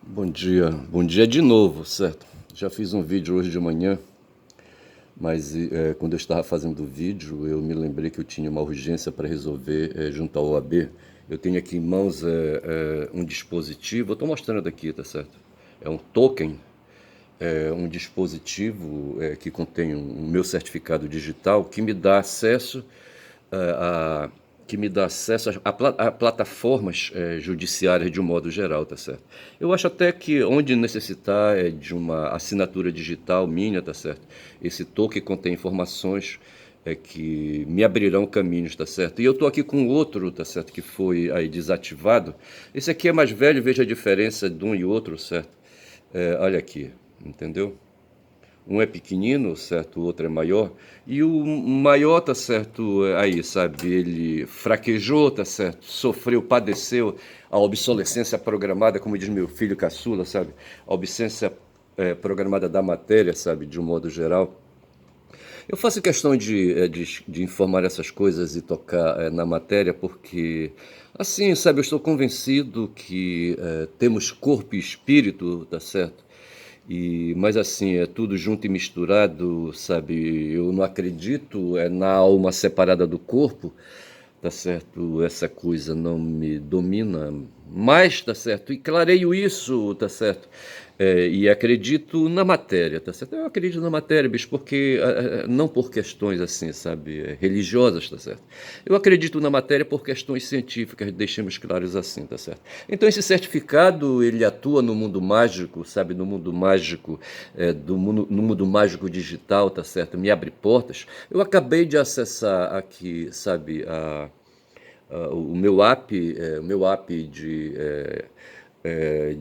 Bom dia de novo, certo? Já fiz um vídeo hoje de manhã, mas quando eu estava fazendo o vídeo, eu me lembrei que eu tinha uma urgência para resolver junto ao OAB. Eu tenho aqui em mãos um dispositivo, eu estou mostrando aqui, tá certo? É um token, um dispositivo que contém um meu certificado digital que me dá acesso a, que me dá acesso a plataformas judiciárias de um modo geral, tá certo? Eu acho até que onde necessitar de uma assinatura digital minha, tá certo? Esse token contém informações que me abrirão caminhos, tá certo? E eu estou aqui com outro, tá certo? Que foi aí desativado. Esse aqui é mais velho, veja a diferença de um e outro, certo? Olha aqui, entendeu? Um é pequenino, certo? O outro é maior. E o maior, tá certo? Aí, sabe? Ele fraquejou, tá certo? Sofreu, padeceu a obsolescência programada, como diz meu filho caçula, sabe? A obsolescência programada da matéria, sabe? De um modo geral. Eu faço questão de informar essas coisas e tocar na matéria porque, assim, sabe, eu estou convencido que temos corpo e espírito, tá certo? Mas assim, é tudo junto e misturado, sabe? Eu não acredito na alma separada do corpo, tá certo? Essa coisa não me domina mais, tá certo? E clareio isso, tá certo? E acredito na matéria, tá certo? Eu acredito na matéria, bicho, porque não por questões assim, sabe, religiosas, tá certo? Eu acredito na matéria por questões científicas, deixemos claros assim, tá certo? Então esse certificado, ele atua no mundo mágico, sabe, no mundo mágico, no mundo mágico digital, tá certo? Me abre portas. Eu acabei de acessar aqui, sabe, o meu app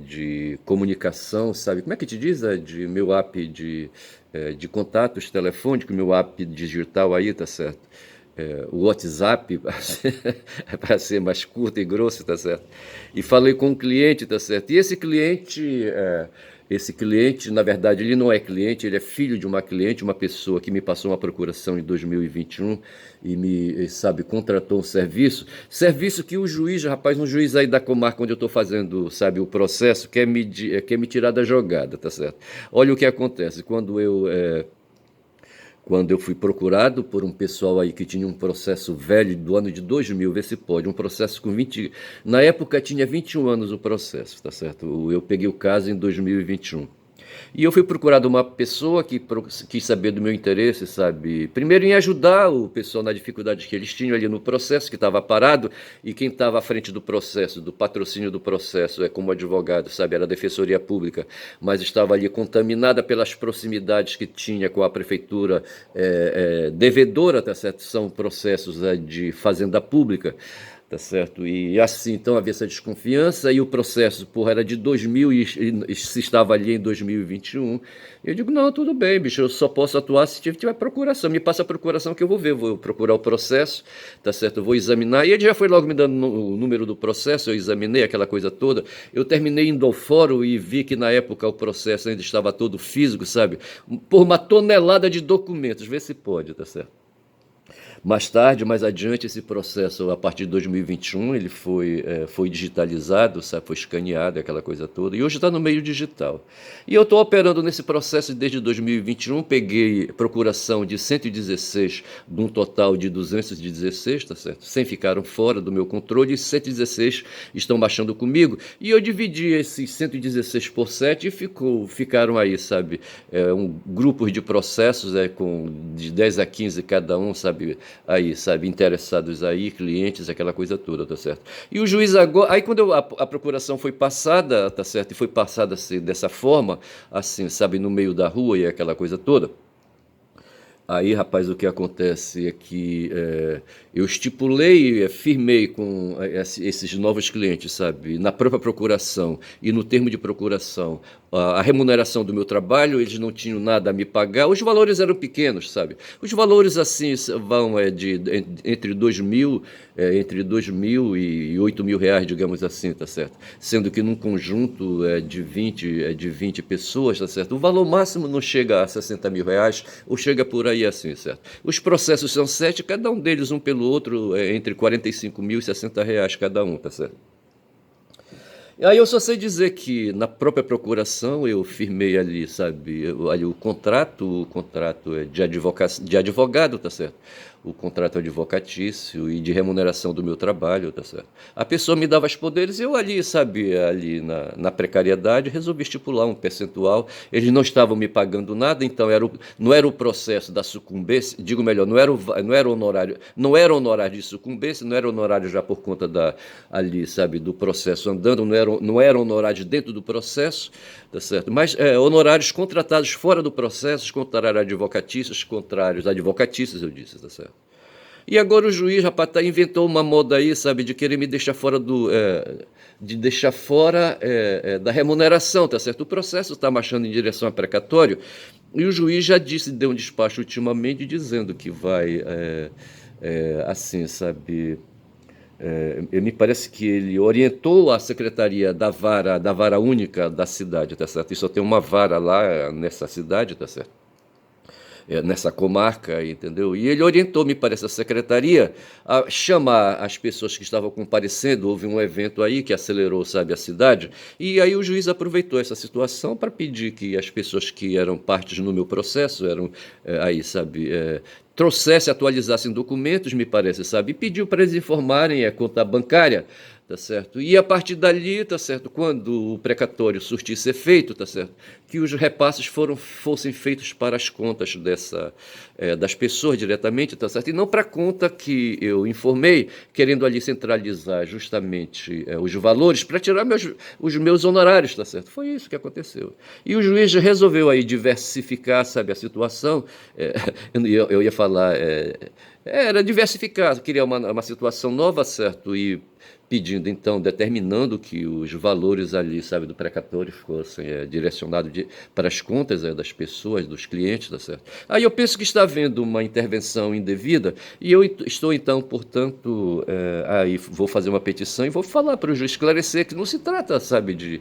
de comunicação, sabe? Como é que te diz? De meu app de contatos telefônicos, meu app digital aí, tá certo? O WhatsApp, para ser mais curto e grosso, tá certo? E falei com um cliente, tá certo? E esse cliente, na verdade, ele não é cliente, ele é filho de uma cliente, uma pessoa que me passou uma procuração em 2021 e me, sabe, contratou um serviço que o juiz, rapaz, um juiz aí da comarca onde eu estou fazendo, sabe, o processo, quer me tirar da jogada, tá certo? Olha o que acontece, quando eu fui procurado por um pessoal aí que tinha um processo velho do ano de 2000, vê se pode, um processo com 20, na época tinha 21 anos o processo, tá certo? Eu peguei o caso em 2021. E eu fui procurado uma pessoa que quis saber do meu interesse, sabe? Primeiro em ajudar o pessoal na dificuldade que eles tinham ali no processo, que estava parado, e quem estava à frente do processo, do patrocínio do processo, como advogado, sabe? Era a Defensoria Pública, mas estava ali contaminada pelas proximidades que tinha com a prefeitura devedora, tá certo? São processos de fazenda pública. Tá certo? E assim, então havia essa desconfiança e o processo, porra, era de 2000 e se estava ali em 2021. Eu digo, não, tudo bem, bicho, eu só posso atuar se tiver procuração. Me passa a procuração que eu vou ver, vou procurar o processo, tá certo? Eu vou examinar. E ele já foi logo me dando o número do processo, eu examinei aquela coisa toda. Eu terminei indo ao fórum e vi que na época o processo ainda estava todo físico, sabe? Por uma tonelada de documentos, vê se pode, tá certo? Mais tarde, mais adiante, esse processo, a partir de 2021, ele foi digitalizado, sabe? Foi escaneado, aquela coisa toda, e hoje está no meio digital. E eu estou operando nesse processo desde 2021, peguei procuração de 116, de um total de 216, tá certo? 100 ficaram fora do meu controle e 116 estão baixando comigo. E eu dividi esses 116 por 7 e ficaram aí, sabe? Grupos de processos com de 10 a 15 cada um, sabe? Aí, sabe, interessados aí, clientes, aquela coisa toda, tá certo? E o juiz agora, aí quando a procuração foi passada, tá certo? E foi passada assim, dessa forma, assim, sabe, no meio da rua e aquela coisa toda. Aí, rapaz, o que acontece é que eu estipulei, firmei com esses novos clientes, sabe, na própria procuração e no termo de procuração, a remuneração do meu trabalho, eles não tinham nada a me pagar, os valores eram pequenos, sabe? Os valores, assim, vão entre 2.000, entre 2.000 e 8.000 reais, digamos assim, tá certo? Sendo que num conjunto de 20 pessoas, tá certo? O valor máximo não chega a 60 mil reais, ou chega por aí assim, certo? Os processos são 7, cada um deles, um pelo outro, entre 45 mil e 60 reais cada um, tá certo? Aí eu só sei dizer que na própria procuração eu firmei ali, sabe, ali o contrato é de advogado, tá certo? O contrato advocatício e de remuneração do meu trabalho, tá certo? A pessoa me dava os poderes, eu ali, sabe, ali na precariedade, resolvi estipular um percentual. Eles não estavam me pagando nada, então não era o processo da sucumbência, digo melhor, não era honorário, não era honorário de sucumbência, não era honorário já por conta ali, sabe, do processo andando, não era honorários dentro do processo, tá certo? Mas honorários contratados fora do processo, contrários advocatícios, eu disse, tá certo? E agora o juiz, rapaz, inventou uma moda aí, sabe, de querer me deixar fora de deixar fora da remuneração, tá certo? O processo está marchando em direção a precatório e o juiz já disse, deu um despacho ultimamente dizendo que vai, assim, sabe, me parece que ele orientou a secretaria da vara única da cidade, tá certo? E só tem uma vara lá nessa cidade, tá certo? Nessa comarca, entendeu? E ele orientou, me parece, a secretaria a chamar as pessoas que estavam comparecendo. Houve um evento aí que acelerou, sabe, a cidade. E aí o juiz aproveitou essa situação para pedir que as pessoas que eram partes no meu processo, eram aí, sabe, trouxesse, atualizassem documentos, me parece, sabe, e pediu para eles informarem a conta bancária, tá certo? E a partir dali, tá certo, quando o precatório surtisse efeito, tá certo, que os repasses fossem feitos para as contas das pessoas diretamente, tá certo? E não para a conta que eu informei, querendo ali centralizar justamente os valores para tirar os meus honorários, tá certo? Foi isso que aconteceu. E o juiz resolveu aí diversificar, sabe, a situação. Eu ia falar, era diversificar, criar uma situação nova, certo? E pedindo, então, determinando que os valores ali, sabe, do precatório fossem direcionados para as contas das pessoas, dos clientes, tá certo? Aí eu penso que está havendo uma intervenção indevida e eu estou, então, portanto, aí vou fazer uma petição e vou falar para o juiz esclarecer que não se trata, sabe,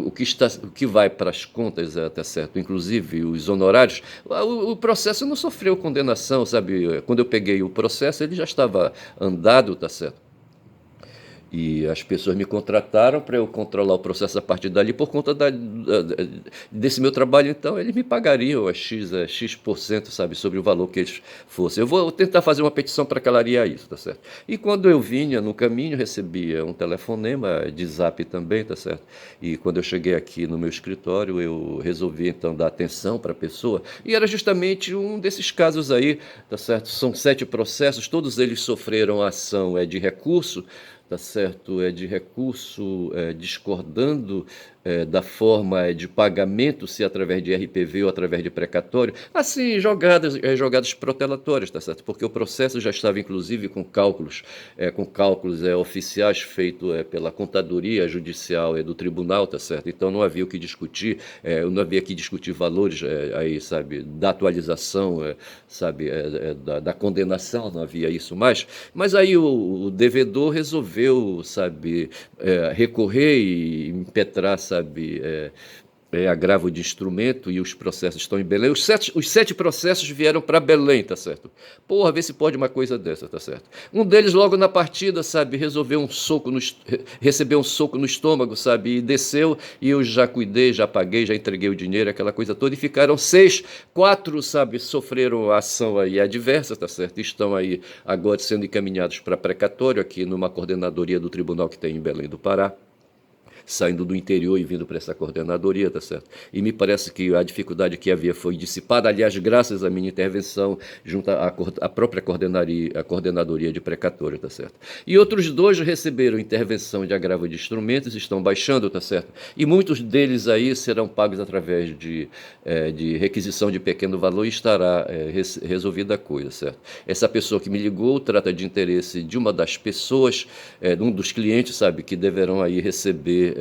o que vai para as contas, tá certo? Inclusive os honorários. O processo não sofreu condenação, sabe? Quando eu peguei o processo, ele já estava andado, tá certo? E as pessoas me contrataram para eu controlar o processo a partir dali, por conta desse meu trabalho, então eles me pagariam X%, sabe, sobre o valor que eles fossem. Eu vou tentar fazer uma petição para clarear isso, tá certo? E quando eu vinha no caminho, recebia um telefonema de zap também, tá certo? E quando eu cheguei aqui no meu escritório, eu resolvi então dar atenção para a pessoa, e era justamente um desses casos aí, tá certo? São 7 processos, todos eles sofreram ação de recurso, tá certo? De recurso discordando da forma de pagamento, se através de RPV ou através de precatório, assim, jogadas protelatórias, tá certo? Porque o processo já estava, inclusive, com cálculos oficiais feitos pela contadoria judicial do tribunal, tá certo? Então não havia o que discutir, não havia que discutir valores aí, sabe, da atualização, sabe, da condenação, não havia isso mais. Mas aí o devedor resolveu, sabe, recorrer e impetrar, sabe, agravo de instrumento e os processos estão em Belém. Os sete processos vieram para Belém, tá certo? Porra, vê se pode uma coisa dessa, tá certo? Um deles, logo na partida, sabe, recebeu um soco no estômago, sabe, e desceu, e eu já cuidei, já paguei, já entreguei o dinheiro, aquela coisa toda, e ficaram 6, 4, sabe, sofreram ação aí adversa, tá certo? Estão aí agora sendo encaminhados para precatório aqui numa coordenadoria do tribunal que tem em Belém do Pará, saindo do interior e vindo para essa coordenadoria, tá certo? E me parece que a dificuldade que havia foi dissipada, aliás, graças à minha intervenção junto à própria coordenadoria de precatório, tá certo? E outros 2 receberam intervenção de agravo de instrumentos, estão baixando, tá certo? E muitos deles aí serão pagos através de requisição de pequeno valor e estará resolvida a coisa, certo? Essa pessoa que me ligou trata de interesse de uma das pessoas, de um dos clientes, sabe, que deverão aí receber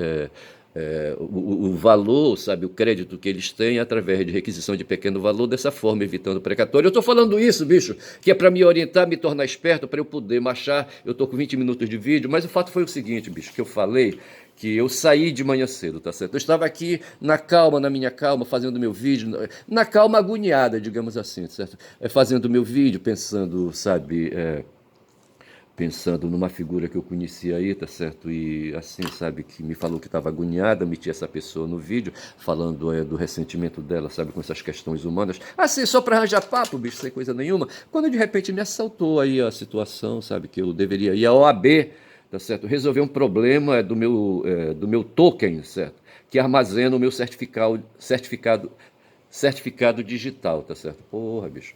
o valor, sabe, o crédito que eles têm através de requisição de pequeno valor, dessa forma, evitando o precatório. Eu estou falando isso, bicho, que é para me orientar, me tornar esperto, para eu poder marchar. Eu estou com 20 minutos de vídeo, mas o fato foi o seguinte, bicho, que eu falei que eu saí de manhã cedo, tá certo? Eu estava aqui na minha calma, fazendo meu vídeo, na calma agoniada, digamos assim, certo? Fazendo meu vídeo, pensando, sabe, pensando numa figura que eu conhecia aí, tá certo? E assim, sabe, que me falou que estava agoniada, meti essa pessoa no vídeo, falando do ressentimento dela, sabe, com essas questões humanas. Assim, só para arranjar papo, bicho, sem coisa nenhuma. Quando de repente me assaltou aí a situação, sabe, que eu deveria ir à OAB, tá certo? Resolver um problema do meu token, certo? Que armazena o meu certificado digital, tá certo? Porra, bicho.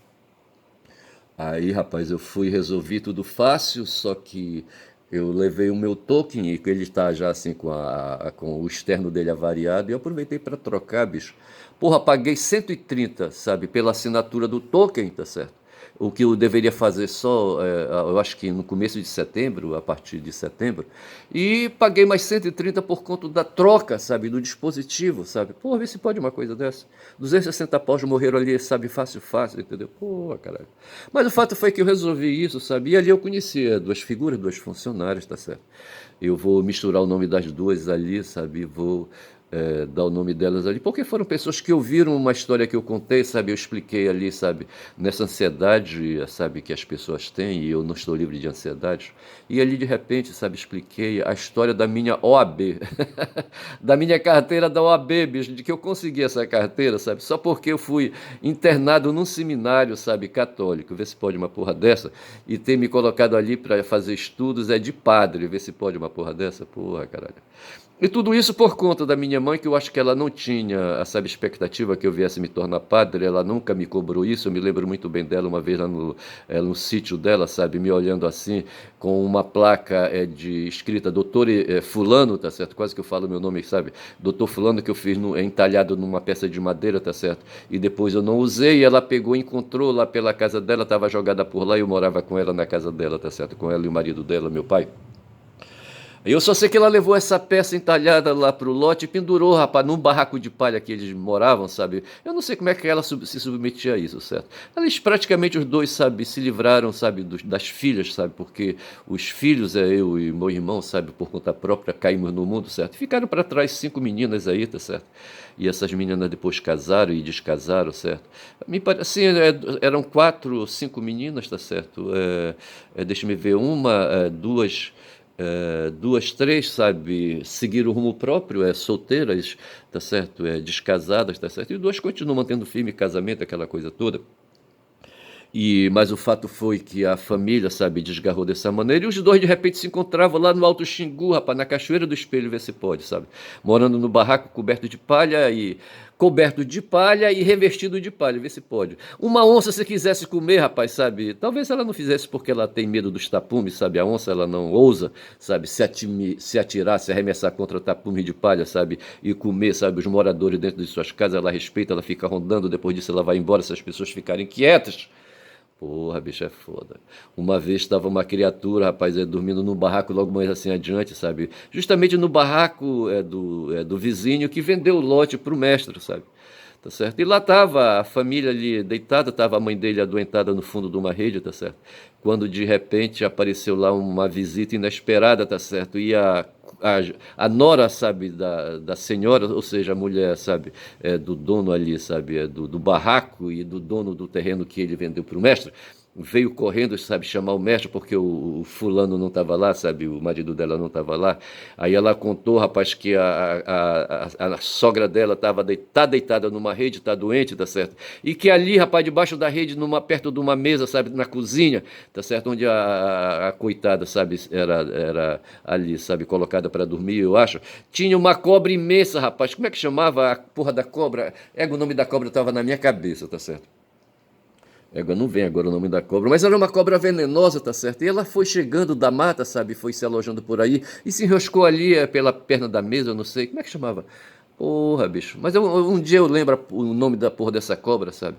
Aí, rapaz, eu fui resolver tudo fácil, só que eu levei o meu token e ele está já assim com o externo dele avariado e eu aproveitei para trocar, bicho. Porra, paguei 130, sabe, pela assinatura do token, tá certo? O que eu deveria fazer só, eu acho que no começo de setembro, a partir de setembro, e paguei mais 130 por conta da troca, sabe, do dispositivo, sabe? Pô, vê se pode uma coisa dessa. 260 paus morreram ali, sabe, fácil, fácil, entendeu? Pô, caralho. Mas o fato foi que eu resolvi isso, sabe? E ali eu conhecia duas figuras, duas funcionárias, tá certo? Eu vou misturar o nome das duas ali, sabe? Vou dar o nome delas ali, porque foram pessoas que ouviram uma história que eu contei, sabe? Eu expliquei ali, sabe? Nessa ansiedade, sabe, que as pessoas têm, e eu não estou livre de ansiedade. E ali, de repente, sabe, expliquei a história da minha OAB, da minha carteira da OAB, bicho, de que eu consegui essa carteira, sabe? Só porque eu fui internado num seminário, sabe, católico, vê se pode uma porra dessa, e ter me colocado ali para fazer estudos de padre, vê se pode uma porra dessa, porra, caralho. E tudo isso por conta da minha mãe, que eu acho que ela não tinha, sabe, expectativa que eu viesse me tornar padre, ela nunca me cobrou isso, eu me lembro muito bem dela, uma vez lá no sítio dela, sabe, me olhando assim, com uma placa escrita doutor fulano, tá certo, quase que eu falo meu nome, sabe, doutor fulano, que eu fiz entalhado numa peça de madeira, tá certo, e depois eu não usei, e ela pegou, encontrou lá pela casa dela, estava jogada por lá, e eu morava com ela na casa dela, tá certo, com ela e o marido dela, meu pai. Eu só sei que ela levou essa peça entalhada lá pro lote e pendurou, rapaz, num barraco de palha que eles moravam, sabe? Eu não sei como é que ela se submetia a isso, certo? Eles praticamente os dois, sabe, se livraram, sabe, das filhas, sabe? Porque os filhos, eu e meu irmão, sabe, por conta própria, caímos no mundo, certo? Ficaram para trás 5 meninas aí, tá certo? E essas meninas depois casaram e descasaram, certo? Me parece, assim, eram 4 ou 5 meninas, tá certo? Deixa-me ver, duas duas, três, sabe, seguir o rumo próprio, solteiras, tá certo, descasadas, tá certo, e duas continuam mantendo firme casamento, aquela coisa toda. Mas o fato foi que a família, sabe, desgarrou dessa maneira e os dois de repente se encontravam lá no Alto Xingu, rapaz, na Cachoeira do Espelho, vê se pode, sabe? Morando no barraco coberto de palha e revestido de palha, vê se pode. Uma onça, se quisesse comer, rapaz, sabe? Talvez ela não fizesse porque ela tem medo dos tapumes, sabe? A onça, ela não ousa, sabe? Se atirar, se arremessar contra o tapume de palha, sabe? E comer, sabe? Os moradores dentro de suas casas, ela respeita, ela fica rondando, depois disso ela vai embora se as pessoas ficarem quietas. Porra, bicho, é foda. Uma vez estava uma criatura, rapaz, dormindo num barraco logo mais assim adiante, sabe? Justamente no barraco do vizinho que vendeu o lote pro mestre, sabe? Tá certo? E lá estava a família ali deitada, estava a mãe dele adoentada no fundo de uma rede, tá certo? Quando de repente apareceu lá uma visita inesperada, tá certo? E a nora, sabe, da senhora, ou seja, a mulher, sabe, do dono ali, sabe, do barraco e do dono do terreno que ele vendeu para o mestre, veio correndo, sabe, chamar o mestre porque o fulano não estava lá, sabe, o marido dela não estava lá. Aí ela contou, rapaz, que a sogra dela estava deitada numa rede, está doente, tá certo? E que ali, rapaz, debaixo da rede, perto de uma mesa, sabe, na cozinha, tá certo? Onde a coitada, sabe, era ali, sabe, colocada para dormir, eu acho. Tinha uma cobra imensa, rapaz. Como é que chamava a porra da cobra? O nome da cobra estava na minha cabeça, tá certo? Não vem agora o nome da cobra, mas era uma cobra venenosa, tá certo? E ela foi chegando da mata, sabe? Foi se alojando por aí e se enroscou ali pela perna da mesa, eu não sei. Como é que chamava? Porra, bicho. Mas um dia eu lembro o nome da porra dessa cobra, sabe?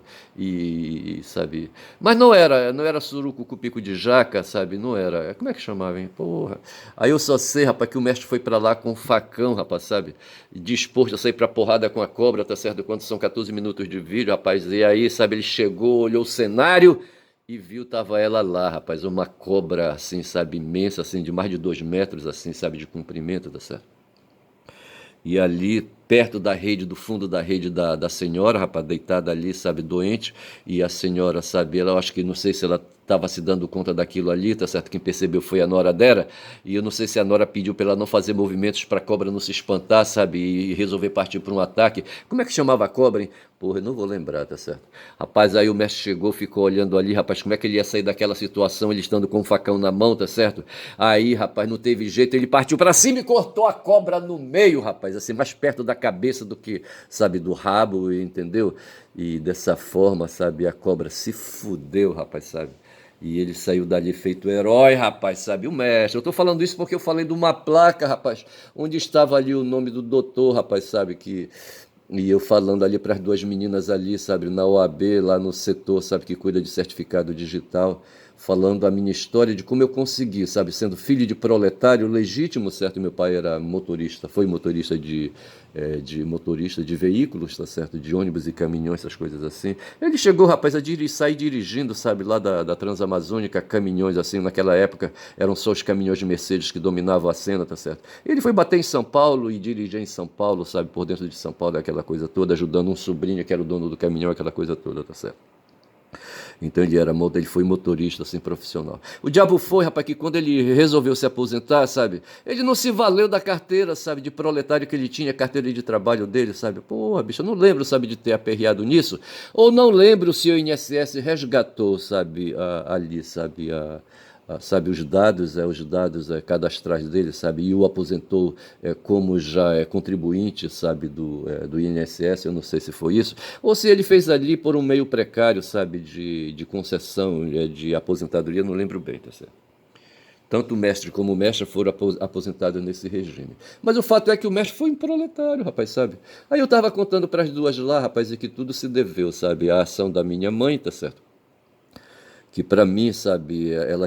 Sabe? Mas não era surucu com pico de jaca, sabe? Não era. Como é que chamava, hein? Porra. Aí eu só sei, rapaz, que o mestre foi pra lá com um facão, rapaz, sabe? Disposto a sair pra porrada com a cobra, tá certo? Quando são 14 minutos de vídeo, rapaz. E aí, sabe, ele chegou, olhou o cenário e viu, tava ela lá, rapaz. Uma cobra, assim, sabe? Imensa, assim, de mais de 2 metros, assim, sabe? De comprimento, tá certo? E ali, perto da rede, do fundo da rede da senhora, rapaz, deitada ali, sabe, doente, e a senhora, sabe, ela, eu acho que, não sei se ela estava se dando conta daquilo ali, tá certo? Quem percebeu foi a nora dela, e eu não sei se a nora pediu para ela não fazer movimentos para a cobra não se espantar, sabe? E resolver partir para um ataque. Como é que chamava a cobra, hein? Porra, eu não vou lembrar, tá certo? Rapaz, aí o mestre chegou, ficou olhando ali, rapaz, como é que ele ia sair daquela situação, ele estando com o facão na mão, tá certo? Aí, rapaz, não teve jeito, ele partiu para cima e cortou a cobra no meio, rapaz, assim, mais perto da cabeça do que, sabe, do rabo, entendeu? E dessa forma, sabe, a cobra se fudeu, rapaz, sabe? E ele saiu dali feito herói, rapaz, sabe? O mestre. Eu tô falando isso porque eu falei de uma placa, rapaz, onde estava ali o nome do doutor, rapaz, sabe? E eu falando ali para as duas meninas ali, sabe? Na OAB, lá no setor, sabe? Que cuida de certificado digital, falando a minha história de como eu consegui, sabe? Sendo filho de proletário legítimo, certo? Meu pai era motorista, foi motorista de motorista de veículos, tá certo? De ônibus e caminhões, essas coisas assim. Ele chegou, rapaz, sair dirigindo, sabe? Lá da Transamazônica, caminhões assim, naquela época eram só os caminhões de Mercedes que dominavam a cena, tá certo? Ele foi bater em São Paulo e dirigir em São Paulo, sabe? Por dentro de São Paulo, aquela coisa toda, ajudando um sobrinho que era o dono do caminhão, aquela coisa toda, tá certo? Então ele foi motorista assim profissional. O diabo foi, rapaz, que quando ele resolveu se aposentar, sabe? Ele não se valeu da carteira, sabe, de proletário que ele tinha, a carteira de trabalho dele, sabe? Porra, bicho, eu não lembro, sabe, de ter aperreado nisso. Ou não lembro se o INSS resgatou, sabe, ali, sabe, sabe, os dados cadastrais dele, sabe, e o aposentou como já é contribuinte, sabe, do INSS, eu não sei se foi isso, ou se ele fez ali por um meio precário, sabe, de concessão, de aposentadoria, eu não lembro bem, tá certo? Tanto o mestre como o mestre foram aposentados nesse regime. Mas o fato é que o mestre foi um proletário, rapaz, sabe? Aí eu estava contando para as duas lá, rapaz, e que tudo se deveu, sabe, à ação da minha mãe, tá certo? Que para mim, sabe, ela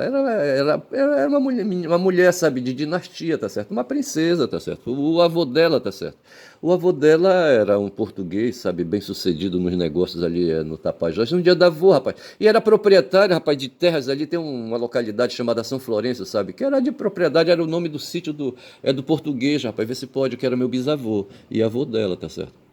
era uma mulher, sabe, de dinastia, tá certo? Uma princesa, tá certo? O avô dela, tá certo? O avô dela era um português, sabe, bem sucedido nos negócios ali no Tapajós, no dia da avô, rapaz. E era proprietário, rapaz, de terras ali, tem uma localidade chamada São Florencio, sabe? Que era de propriedade, era o nome do sítio do português, rapaz, vê se pode, que era meu bisavô e avô dela, tá certo?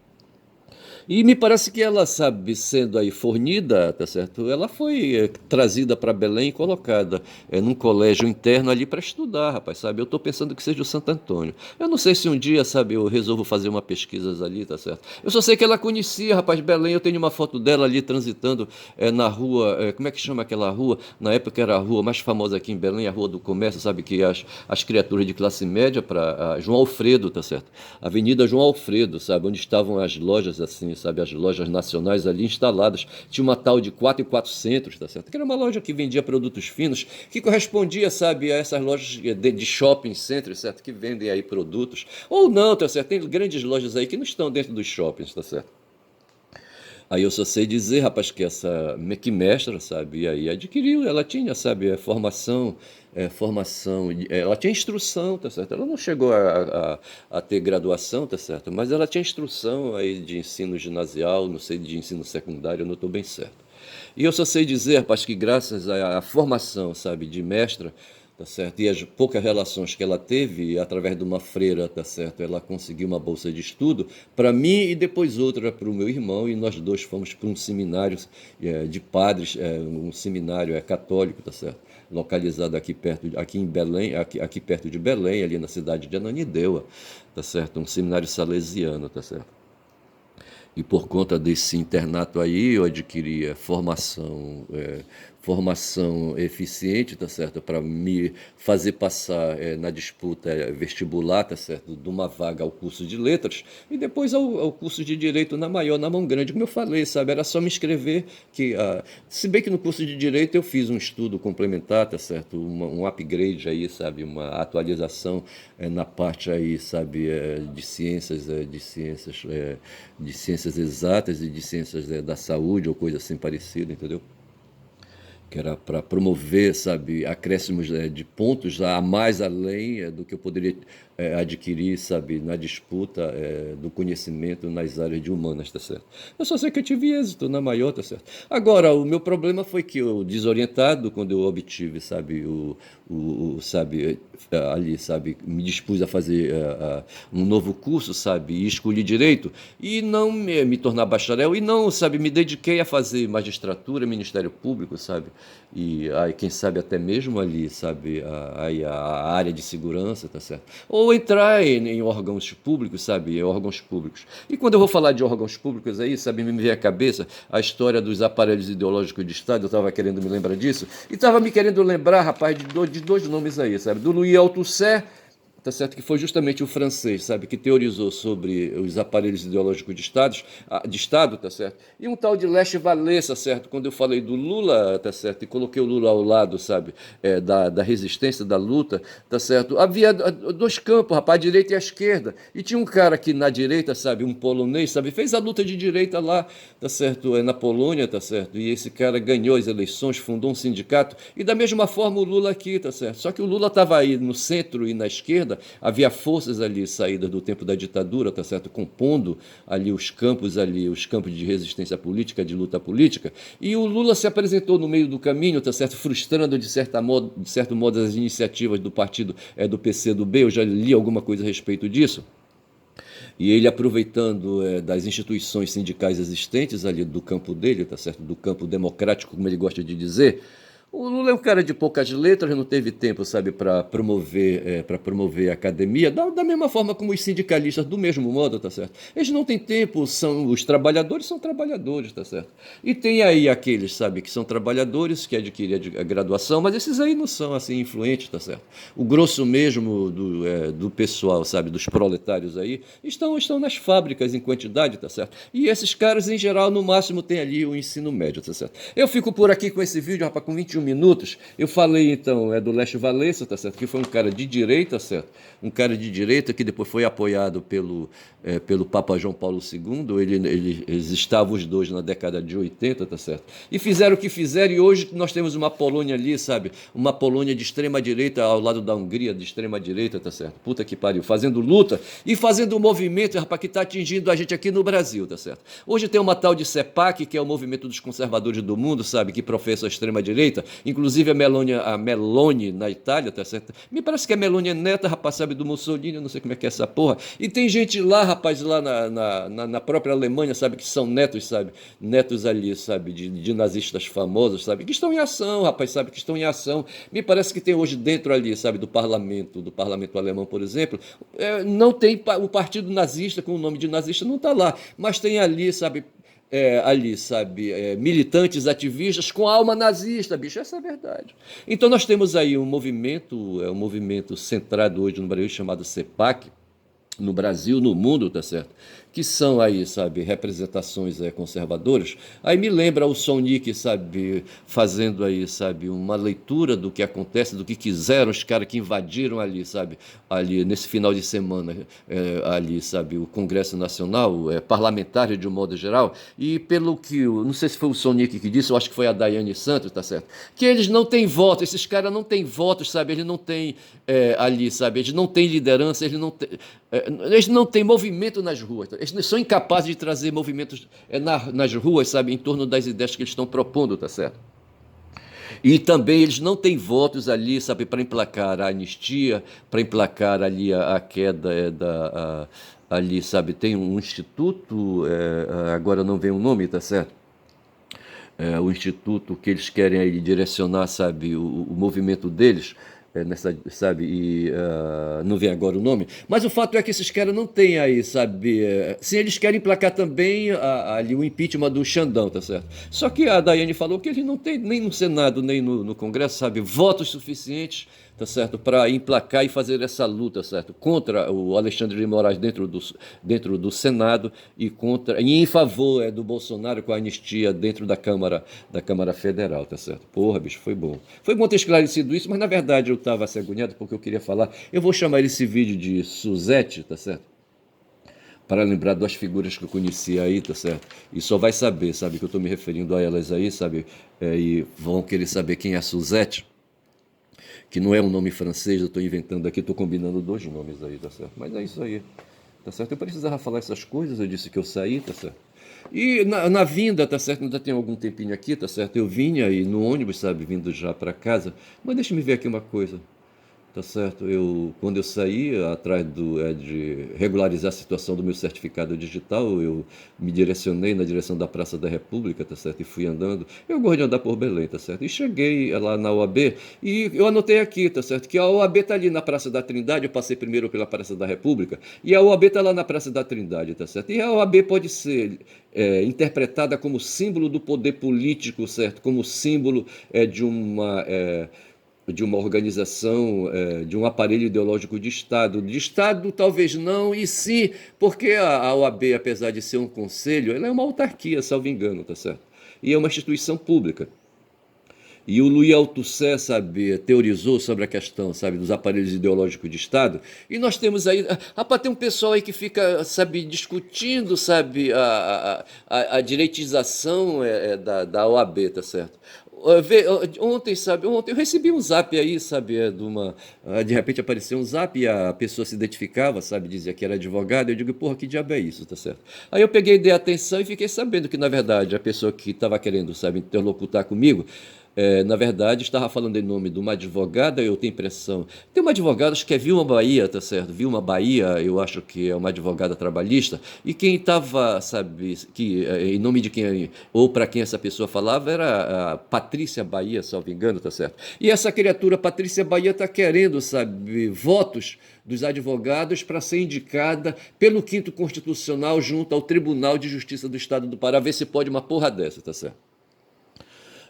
E me parece que ela, sabe, sendo aí fornida, tá certo? Ela foi trazida para Belém e colocada num colégio interno ali para estudar, rapaz, sabe? Eu estou pensando que seja o Santo Antônio. Eu não sei se um dia, sabe, eu resolvo fazer uma pesquisa ali, tá certo? Eu só sei que ela conhecia, rapaz, Belém. Eu tenho uma foto dela ali transitando na rua, como é que chama aquela rua? Na época era a rua mais famosa aqui em Belém, a Rua do Comércio, sabe? Que as criaturas de classe média para João Alfredo, tá certo? Avenida João Alfredo, sabe? Onde estavam as lojas assim, sabe, as lojas nacionais ali instaladas. Tinha uma tal de 4 e 4 Centros, tá certo? Que era uma loja que vendia produtos finos, que correspondia, sabe, a essas lojas de shopping centers, certo? Que vendem aí produtos. Ou não, tá certo? Tem grandes lojas aí que não estão dentro dos shoppings, tá certo? Aí eu só sei dizer, rapaz, que essa que mestra, sabe, e aí adquiriu, ela tinha, sabe, formação, ela tinha instrução, tá certo? Ela não chegou a ter graduação, tá certo? Mas ela tinha instrução aí de ensino ginasial, não sei, de ensino secundário, eu não estou bem certo. E eu só sei dizer, rapaz, que graças à formação, sabe, de mestra, tá certo? E as poucas relações que ela teve, através de uma freira, tá certo? Ela conseguiu uma bolsa de estudo para mim e depois outra para o meu irmão, e nós dois fomos para um seminário de padres, um seminário católico, tá certo? Localizado aqui em Belém, aqui perto de Belém, ali na cidade de Ananindeua, tá certo? Um seminário salesiano, tá certo? E por conta desse internato aí, eu adquiri formação eficiente, tá certo? Para me fazer passar na disputa vestibular, tá certo? De uma vaga ao curso de letras e depois ao curso de direito na mão grande, como eu falei, sabe? Era só me inscrever, se bem que no curso de direito eu fiz um estudo complementar, tá certo? Um upgrade aí, sabe? Uma atualização na parte aí, sabe? De ciências exatas e de ciências da saúde ou coisa assim parecida, entendeu? Que era para promover, sabe, acréscimos de pontos a mais além do que eu poderia adquirir, sabe, na disputa do conhecimento nas áreas de humanas, tá certo? Eu só sei que eu tive êxito na maior, tá certo? Agora, o meu problema foi que eu, desorientado, quando eu obtive, sabe, sabe, ali, sabe, me dispus a fazer um novo curso, sabe, e escolhi direito, e não me tornar bacharel, e não, sabe, me dediquei a fazer magistratura, Ministério Público, sabe, E aí, quem sabe até mesmo ali, sabe, a área de segurança, tá certo? Ou entrar em órgãos públicos, sabe, órgãos públicos. E quando eu vou falar de órgãos públicos aí, sabe, me vem à cabeça a história dos aparelhos ideológicos de Estado, eu estava querendo me lembrar disso, e estava me querendo lembrar, rapaz, de dois nomes aí, sabe, do Louis Althusser, tá certo? Que foi justamente o francês, sabe, que teorizou sobre os aparelhos ideológicos de Estado, tá certo? E um tal de Lech Walesa, certo? Quando eu falei do Lula, tá certo? E coloquei o Lula ao lado, sabe, da resistência, da luta, tá certo? Havia dois campos, rapaz, a direita e a esquerda. E tinha um cara que na direita, sabe, um polonês, sabe, fez a luta de direita lá, tá certo? Na Polônia, tá certo? E esse cara ganhou as eleições, fundou um sindicato. E da mesma forma o Lula aqui, tá certo? Só que o Lula estava aí no centro e na esquerda, havia forças ali saídas do tempo da ditadura, tá certo, compondo ali os campos de resistência política, de luta política, e o Lula se apresentou no meio do caminho, tá certo, frustrando de certo modo as iniciativas do partido do PC do B. Eu já li alguma coisa a respeito disso. E ele aproveitando das instituições sindicais existentes ali do campo dele, tá certo, do campo democrático, como ele gosta de dizer. O Lula é um cara de poucas letras, não teve tempo, sabe, para promover a academia, da mesma forma como os sindicalistas, do mesmo modo, tá certo? Eles não têm tempo, os trabalhadores são trabalhadores, tá certo? E tem aí aqueles, sabe, que são trabalhadores, que adquirem a graduação, mas esses aí não são, assim, influentes, tá certo? O grosso mesmo do pessoal, sabe, dos proletários aí, estão nas fábricas em quantidade, tá certo? E esses caras, em geral, no máximo, têm ali o ensino médio, tá certo? Eu fico por aqui com esse vídeo, rapaz, com 21 minutos. Eu falei então do Lech Walesa, tá certo? Que foi um cara de direita, certo? Um cara de direita que depois foi apoiado pelo Papa João Paulo II. Eles estavam os dois na década de 80, tá certo? E fizeram o que fizeram, e hoje nós temos uma Polônia ali, sabe? Uma Polônia de extrema direita ao lado da Hungria de extrema direita, tá certo? Puta que pariu, fazendo luta e fazendo um movimento, rapaz, que está atingindo a gente aqui no Brasil, tá certo? Hoje tem uma tal de CEPAC, que é o movimento dos conservadores do mundo, sabe? Que professa a extrema direita. Inclusive a Meloni na Itália, tá certo? Me parece que a Meloni é neta, rapaz, sabe, do Mussolini, eu não sei como é que é essa porra. E tem gente lá, rapaz, lá na própria Alemanha, sabe, que são netos, sabe? Netos ali, sabe, de nazistas famosos, sabe? Que estão em ação, rapaz, sabe? Que estão em ação. Me parece que tem hoje dentro ali, sabe, do parlamento alemão, por exemplo, não tem o partido nazista, com o nome de nazista, não está lá, mas tem ali, sabe, militantes, ativistas com alma nazista, bicho, essa é a verdade. Então nós temos aí um movimento centrado hoje no Brasil chamado CEPAC, no Brasil, no mundo, tá certo? Que são aí, sabe, representações conservadoras. Aí me lembra o Sonic, sabe, fazendo aí, sabe, uma leitura do que acontece, do que quiseram os caras que invadiram ali, sabe, ali nesse final de semana, ali, sabe, o Congresso Nacional, parlamentar de um modo geral, e pelo que, não sei se foi o Sonic que disse, eu acho que foi a Daiane Santos, tá certo? Que eles não têm voto, esses caras não têm votos, sabe, eles não têm ali, sabe, eles não têm liderança, eles não têm movimento nas ruas, eles são incapazes de trazer movimentos nas ruas, sabe, em torno das ideias que eles estão propondo, tá certo? E também eles não têm votos ali, sabe, para emplacar a anistia, para emplacar ali a queda ali, sabe, tem um instituto, agora não vem o nome, tá certo? O instituto que eles querem aí direcionar, sabe, o movimento deles, sabe, e não vem agora o nome, mas o fato é que esses caras não têm aí, sabe, sim, eles querem emplacar também ali o impeachment do Xandão, tá certo? Só que a Daiane falou que eles não têm nem no Senado, nem no Congresso, sabe, votos suficientes, tá certo, para emplacar e fazer essa luta, certo, contra o Alexandre de Moraes dentro do Senado e em favor do Bolsonaro com a anistia dentro da Câmara Federal, tá certo? Porra, bicho, foi bom. Foi bom ter esclarecido isso, mas na verdade eu estava assim agoniado porque eu queria falar. Eu vou chamar esse vídeo de Suzete, tá certo? Para lembrar das figuras que eu conhecia aí, tá certo? E só vai saber, sabe, que eu estou me referindo a elas aí, sabe? E vão querer saber quem é a Suzete, que não é um nome francês, eu estou inventando aqui, estou combinando dois nomes aí, tá certo? Mas é isso aí, tá certo? Eu precisava falar essas coisas, eu disse que eu saí, tá certo? E na vinda, tá certo? Ainda tem algum tempinho aqui, tá certo? Eu vinha aí no ônibus, sabe, vindo já para casa, mas deixa me ver aqui uma coisa. tá certo? Quando eu saí atrás de regularizar a situação do meu certificado digital, eu me direcionei na direção da Praça da República, tá certo? E fui andando. Eu gosto de andar por Belém, tá certo? E cheguei lá na OAB e eu anotei aqui, tá certo? Que a OAB tá ali na Praça da Trindade, eu passei primeiro pela Praça da República, e a OAB tá lá na Praça da Trindade, tá certo? E a OAB pode ser interpretada como símbolo do poder político, certo? Como símbolo de uma organização, de um aparelho ideológico de Estado. De Estado, talvez não, e sim, porque a OAB, apesar de ser um conselho, ela é uma autarquia, salvo engano, tá certo? E é uma instituição pública. E o Louis Althusser, sabe, teorizou sobre a questão, sabe, dos aparelhos ideológicos de Estado. E nós temos aí, rapaz, tem um pessoal aí que fica, sabe, discutindo, sabe, a direitização da OAB, tá certo? Ontem, sabe, ontem eu recebi um zap aí, sabe, de repente apareceu um zap e a pessoa se identificava, sabe, dizia que era advogada. Eu digo, porra, que diabo é isso, tá certo? Aí eu peguei, dei atenção e fiquei sabendo que, na verdade, a pessoa que estava querendo, sabe, interlocutar comigo, na verdade, estava falando em nome de uma advogada, eu tenho impressão. Tem uma advogada, acho que é Vilma Bahia, tá certo? Vilma Bahia, eu acho que é uma advogada trabalhista, e quem estava, sabe, em nome de quem, ou para quem essa pessoa falava, era a Patrícia Bahia, salvo engano, tá certo? E essa criatura, Patrícia Bahia, está querendo, sabe, votos dos advogados para ser indicada pelo Quinto Constitucional junto ao Tribunal de Justiça do Estado do Pará, ver se pode uma porra dessa, tá certo?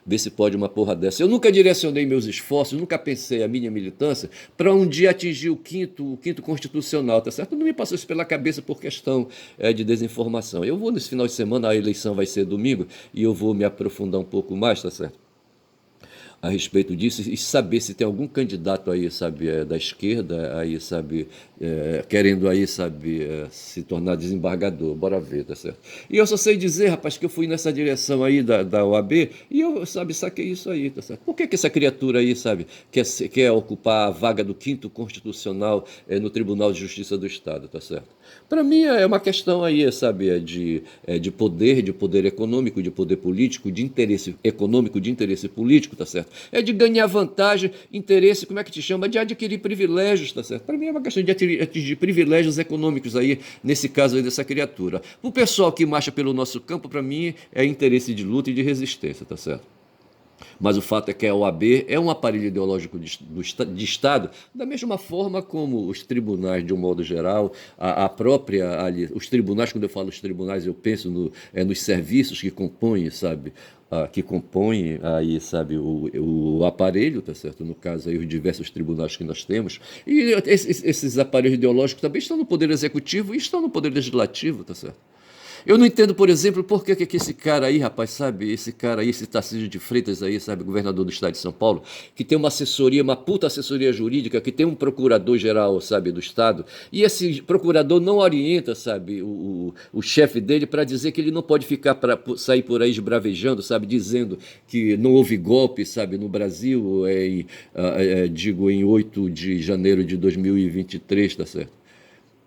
Ver se pode uma porra dessa. Eu nunca direcionei meus esforços, nunca pensei a minha militância para um dia atingir o quinto constitucional, tá certo? Não me passou isso pela cabeça por questão de desinformação. Eu vou nesse final de semana, a eleição vai ser domingo, e eu vou me aprofundar um pouco mais, tá certo? A respeito disso e saber se tem algum candidato aí, sabe, da esquerda, aí, sabe, querendo aí, sabe, se tornar desembargador. Bora ver, tá certo? E eu só sei dizer, rapaz, que eu fui nessa direção aí da OAB e eu, sabe, saquei isso aí, tá certo? Por que essa criatura aí, sabe, quer ocupar a vaga do quinto constitucional no Tribunal de Justiça do Estado, tá certo? Para mim é uma questão aí, sabe, de poder econômico, de poder político, de interesse econômico, de interesse político, tá certo? É de ganhar vantagem, interesse, como é que te chama? De adquirir privilégios, tá certo? Para mim é uma questão de atingir privilégios econômicos aí, nesse caso aí dessa criatura. O pessoal que marcha pelo nosso campo, para mim, é interesse de luta e de resistência, tá certo? Mas o fato é que a OAB é um aparelho ideológico de Estado, da mesma forma como os tribunais, de um modo geral, a própria, ali, os tribunais, quando eu falo os tribunais, eu penso nos serviços que compõem, sabe, que compõem aí, sabe, o aparelho, tá certo? No caso aí, os diversos tribunais que nós temos. E esses aparelhos ideológicos também estão no Poder Executivo e estão no Poder Legislativo, tá certo? Eu não entendo, por exemplo, por que esse cara aí, rapaz, sabe? Esse cara aí, esse Tarcísio de Freitas aí, sabe? Governador do estado de São Paulo, que tem uma assessoria, uma puta assessoria jurídica, que tem um procurador-geral, sabe, do estado, e esse procurador não orienta, sabe, o chefe dele para dizer que ele não pode ficar para sair por aí esbravejando, sabe, dizendo que não houve golpe, sabe, no Brasil, digo, em 8 de janeiro de 2023, tá certo?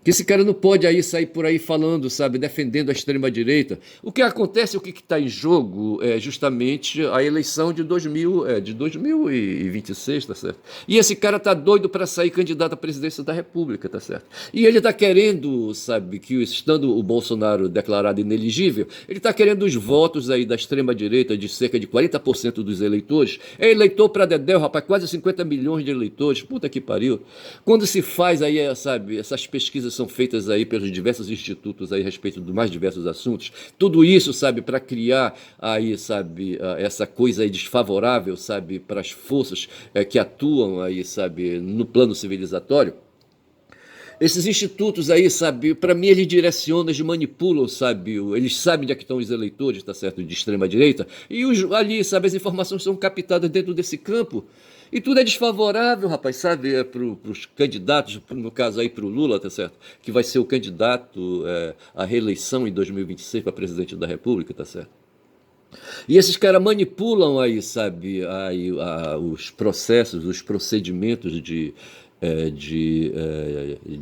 Que esse cara não pode aí sair por aí falando, sabe, defendendo a extrema-direita. O que acontece, o que está em jogo é justamente a eleição de 2026, tá certo? E esse cara tá doido para sair candidato à presidência da República, tá certo? E ele está querendo, sabe, que estando o Bolsonaro declarado inelegível, ele está querendo os votos aí da extrema-direita, de cerca de 40% dos eleitores. É eleitor para Dedéu, rapaz, quase 50 milhões de eleitores, puta que pariu. Quando se faz aí, sabe, essas pesquisas são feitas aí pelos diversos institutos aí a respeito dos mais diversos assuntos. Tudo isso, sabe, para criar aí, sabe, essa coisa aí desfavorável, sabe, para as forças que atuam aí, sabe, no plano civilizatório. Esses institutos aí, sabe, para mim eles direcionam, eles manipulam, sabe, eles sabem onde é que estão os eleitores, tá certo, de extrema direita, e ali, sabe, as informações são captadas dentro desse campo. E tudo é desfavorável, rapaz, sabe, para os candidatos, no caso aí para o Lula, tá certo, que vai ser o candidato à reeleição em 2026 para presidente da República, tá certo. E esses caras manipulam aí, sabe, os processos, os procedimentos de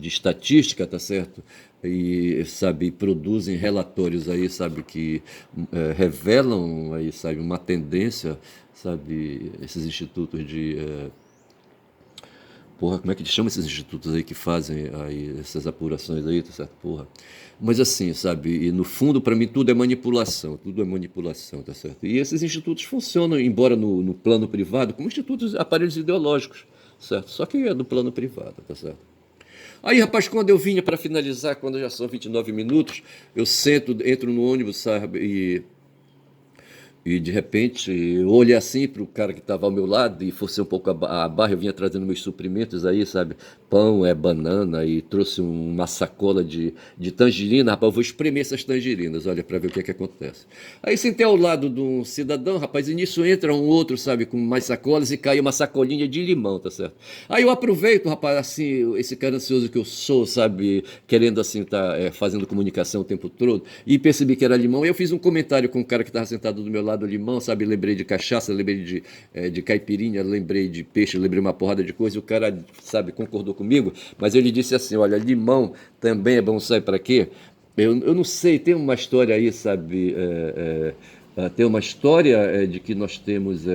estatística, tá certo? E, sabe, produzem relatórios aí, sabe, que revelam aí, sabe, uma tendência, sabe, esses institutos Porra, como é que eles chamam esses institutos aí que fazem aí essas apurações aí, tá certo? Porra. Mas assim, sabe, e no fundo, para mim, tudo é manipulação, tá certo? E esses institutos funcionam, embora no plano privado, como institutos, aparelhos ideológicos, certo? Só que é do plano privado, tá certo? Aí, rapaz, quando eu vinha para finalizar, quando já são 29 minutos, eu sento, entro no ônibus, sabe, e de repente eu olhei assim para o cara que estava ao meu lado e forcei um pouco a barra. Eu vinha trazendo meus suprimentos aí, sabe? Pão, banana, e trouxe uma sacola de tangerina. Rapaz, eu vou espremer essas tangerinas, olha, para ver o que é que acontece. Aí sentei ao lado de um cidadão, rapaz, e nisso entra um outro, sabe, com mais sacolas e caiu uma sacolinha de limão, tá certo? Aí eu aproveito, rapaz, assim, esse cara ansioso que eu sou, sabe, querendo assim, tá fazendo comunicação o tempo todo, e percebi que era limão. E eu fiz um comentário com o cara que estava sentado do meu lado, limão, sabe? Lembrei de cachaça, lembrei de caipirinha, lembrei de peixe, lembrei uma porrada de coisa. E o cara, sabe, concordou comigo, mas ele disse assim: olha, limão também é bom, sabe para quê? Eu não sei, tem uma história aí, sabe? Tem uma história de que nós temos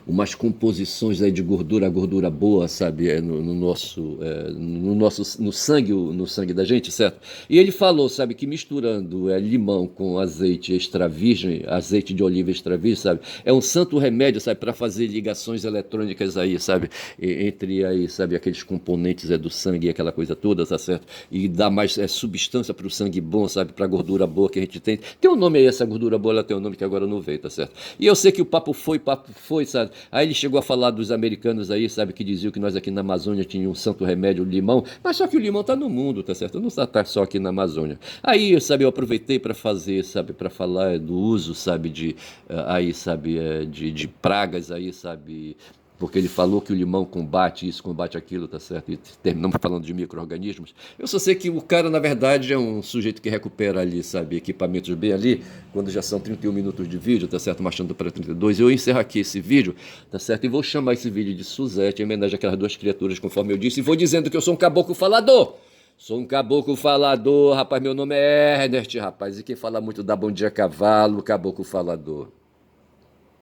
umas composições aí de gordura, gordura boa, sabe, no sangue, no sangue da gente, certo? E ele falou, sabe, que misturando limão com azeite extra virgem, azeite de oliva extra virgem, sabe, é um santo remédio, sabe, para fazer ligações eletrônicas aí, sabe, entre aí, sabe, aqueles componentes do sangue e aquela coisa toda, tá certo? E dá mais substância para o sangue bom, sabe, para a gordura boa que a gente tem. Tem um nome aí, essa gordura boa, ela tem um nome que agora não veio, tá certo? E eu sei que o papo foi, sabe? Aí ele chegou a falar dos americanos aí, sabe, que diziam que nós aqui na Amazônia tínhamos um santo remédio, o limão, mas só que o limão tá no mundo, tá certo? Não tá só aqui na Amazônia. Aí, sabe, eu aproveitei para fazer, sabe, para falar do uso, sabe, aí, sabe, de pragas aí, sabe, porque ele falou que o limão combate isso, combate aquilo, tá certo? E terminamos falando de micro-organismos. Eu só sei que o cara, na verdade, é um sujeito que recupera ali, sabe, equipamentos bem ali, quando já são 31 minutos de vídeo, tá certo? Marchando para 32. Eu encerro aqui esse vídeo, tá certo? E vou chamar esse vídeo de Suzete, em homenagem àquelas duas criaturas, conforme eu disse, e vou dizendo que eu sou um caboclo falador. Sou um caboclo falador, rapaz, meu nome é Ernest, rapaz, e quem fala muito dá bom dia cavalo, caboclo falador.